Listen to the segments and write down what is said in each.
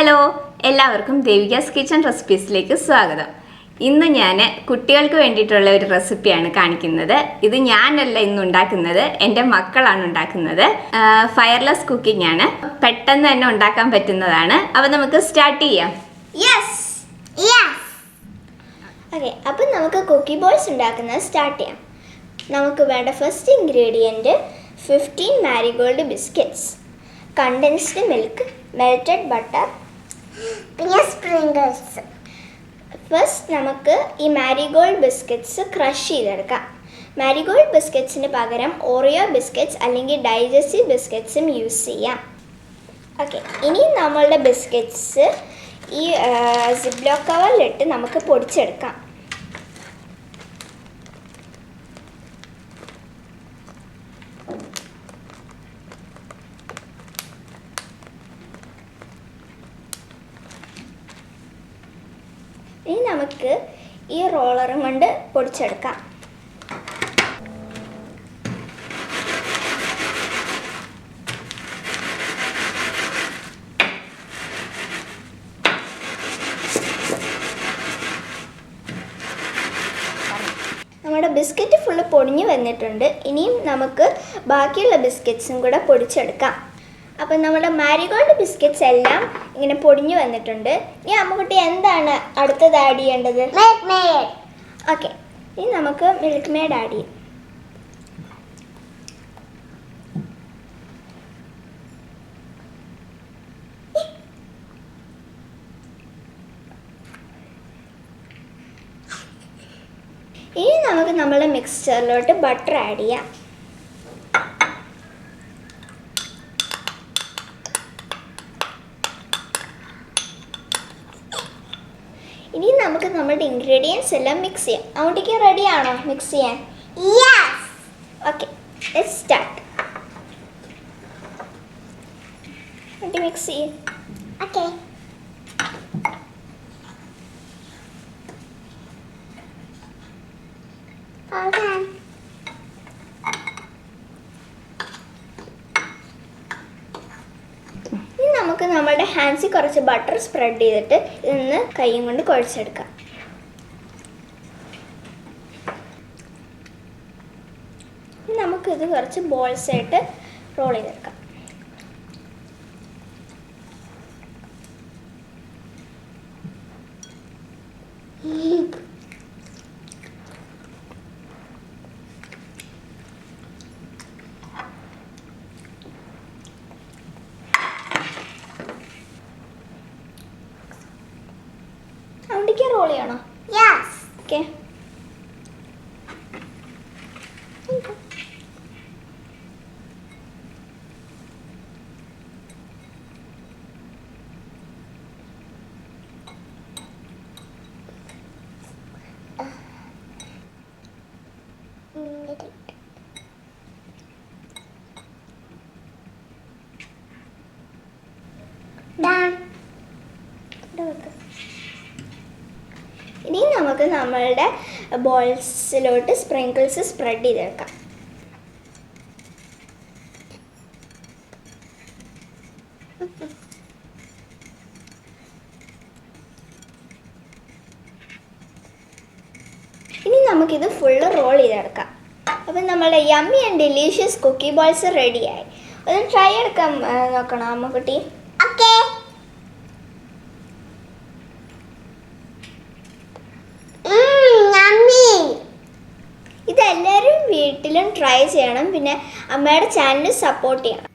Hello, എല്ലാവർക്കും Devika's kitchen റെസിപ്പീസിലേക്ക് സ്വാഗതം. ഇന്ന് ഞാൻ കുട്ടികൾക്ക് വേണ്ടിയിട്ടുള്ള ഒരു റെസിപ്പിയാണ് കാണിക്കുന്നത്. ഇത് ഞാനല്ല ഇന്ന് ഉണ്ടാക്കുന്നത്, എൻ്റെ മക്കളാണ് ഉണ്ടാക്കുന്നത്. ഫയർലെസ് കുക്കിംഗ് ആണ്, പെട്ടെന്ന് തന്നെ ഉണ്ടാക്കാൻ പറ്റുന്നതാണ്. അപ്പോൾ നമുക്ക് സ്റ്റാർട്ട് ചെയ്യാം. ഓക്കെ, അപ്പം നമുക്ക് കുക്കി ബോൾസ് ഉണ്ടാക്കുന്നത് സ്റ്റാർട്ട് ചെയ്യാം. നമുക്ക് വേണ്ട first ingredient 15 marigold biscuits, condensed milk, melted butter, പിന്നെ സ്പ്രിങ്കിൾസ്. ഫസ്റ്റ് നമുക്ക് ഈ മാരിഗോൾഡ് ബിസ്ക്കറ്റ്സ് ക്രഷ് ചെയ്തെടുക്കാം. മാരിഗോൾഡ് ബിസ്ക്കറ്റ്സിന് പകരം ഓറിയോ ബിസ്ക്കറ്റ്സ് അല്ലെങ്കിൽ ഡൈജസ്റ്റീവ് ബിസ്ക്കറ്റ്സും യൂസ് ചെയ്യാം. ഓക്കെ, ഇനി നമ്മളുടെ ബിസ്ക്കറ്റ്സ് ഈ സിപ്ലോ കവറിലിട്ട് നമുക്ക് പൊടിച്ചെടുക്കാം. ഇനി നമുക്ക് ഈ റോളറും കൊണ്ട് പൊടിച്ചെടുക്കാം. നമ്മുടെ ബിസ്ക്കറ്റ് ഫുള്ള് പൊടിഞ്ഞു വന്നിട്ടുണ്ട്. ഇനിയും നമുക്ക് ബാക്കിയുള്ള ബിസ്ക്കറ്റ്സും കൂടെ പൊടിച്ചെടുക്കാം. അപ്പം നമ്മുടെ മാരിഗോൾഡ് ബിസ്ക്കറ്റ്സ് എല്ലാം ഇങ്ങനെ പൊടിഞ്ഞു വന്നിട്ടുണ്ട്. ഇനി അമ്മക്കുട്ടി എന്താണ് അടുത്തത് ആഡ് ചെയ്യേണ്ടത്? Milk made. ഓക്കെ, ഇനി നമുക്ക് മിൽക്ക് മെയ്ഡ് ആഡ് ചെയ്യും. ഇനി നമുക്ക് നമ്മുടെ മിക്സ്ചറിലോട്ട് ബട്ടർ ആഡ് ചെയ്യാം. ഇനി നമുക്ക് നമ്മുടെ ഇൻഗ്രീഡിയൻസ് എല്ലാം മിക്സ് ചെയ്യാം. അങ്ങോട്ടേക്ക് റെഡി ആണോ മിക്സ് ചെയ്യാൻ? യെസ്. Okay, let's start. എന്നിട്ട് മിക്സ് ചെയ്യും. ഓക്കെ, ഇനി നമുക്ക് നമ്മുടെ ഹാൻഡ്സിൽ കുറച്ച് ബട്ടർ സ്പ്രെഡ് ചെയ്തിട്ട് ഇതൊന്ന് കൈയും കൊണ്ട് കുഴച്ചെടുക്കാം. നമുക്കിത് കുറച്ച് ബോൾസ് ആയിട്ട് റോൾ ചെയ്തെടുക്കാം. അവിടേക്ക് റോൾ ചെയ്യണോ? യെസ്. ഓക്കെ, ഇനി നമുക്ക് നമ്മളുടെ ബോൾസിലോട്ട് സ്പ്രിങ്കിൾസ് സ്പ്രെഡ് ചെയ്തെടുക്കാം. ഇനി നമുക്കിത് ഫുള്ള് റോൾ ചെയ്തെടുക്കാം. അപ്പം നമ്മളുടെ yummy and delicious cookie balls റെഡിയായി. ഒന്ന് ട്രൈ എടുക്കാൻ നോക്കണം അമ്മക്കുട്ടി. ഓക്കെ, ഇതെല്ലാവരും വീട്ടിലും ട്രൈ ചെയ്യണം. പിന്നെ അമ്മയുടെ ചാനൽ സപ്പോർട്ട് ചെയ്യണം.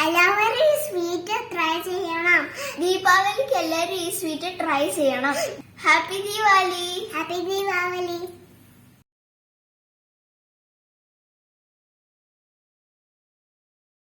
എല്ലാവരും ഈ സ്വീറ്റ് ട്രൈ ചെയ്യണം. ദീപാവലിക്ക് എല്ലാവരും ഈ സ്വീറ്റ് ട്രൈ ചെയ്യണം. ഹാപ്പി ദീപാവലി. ഹാപ്പി ദീപാവലി.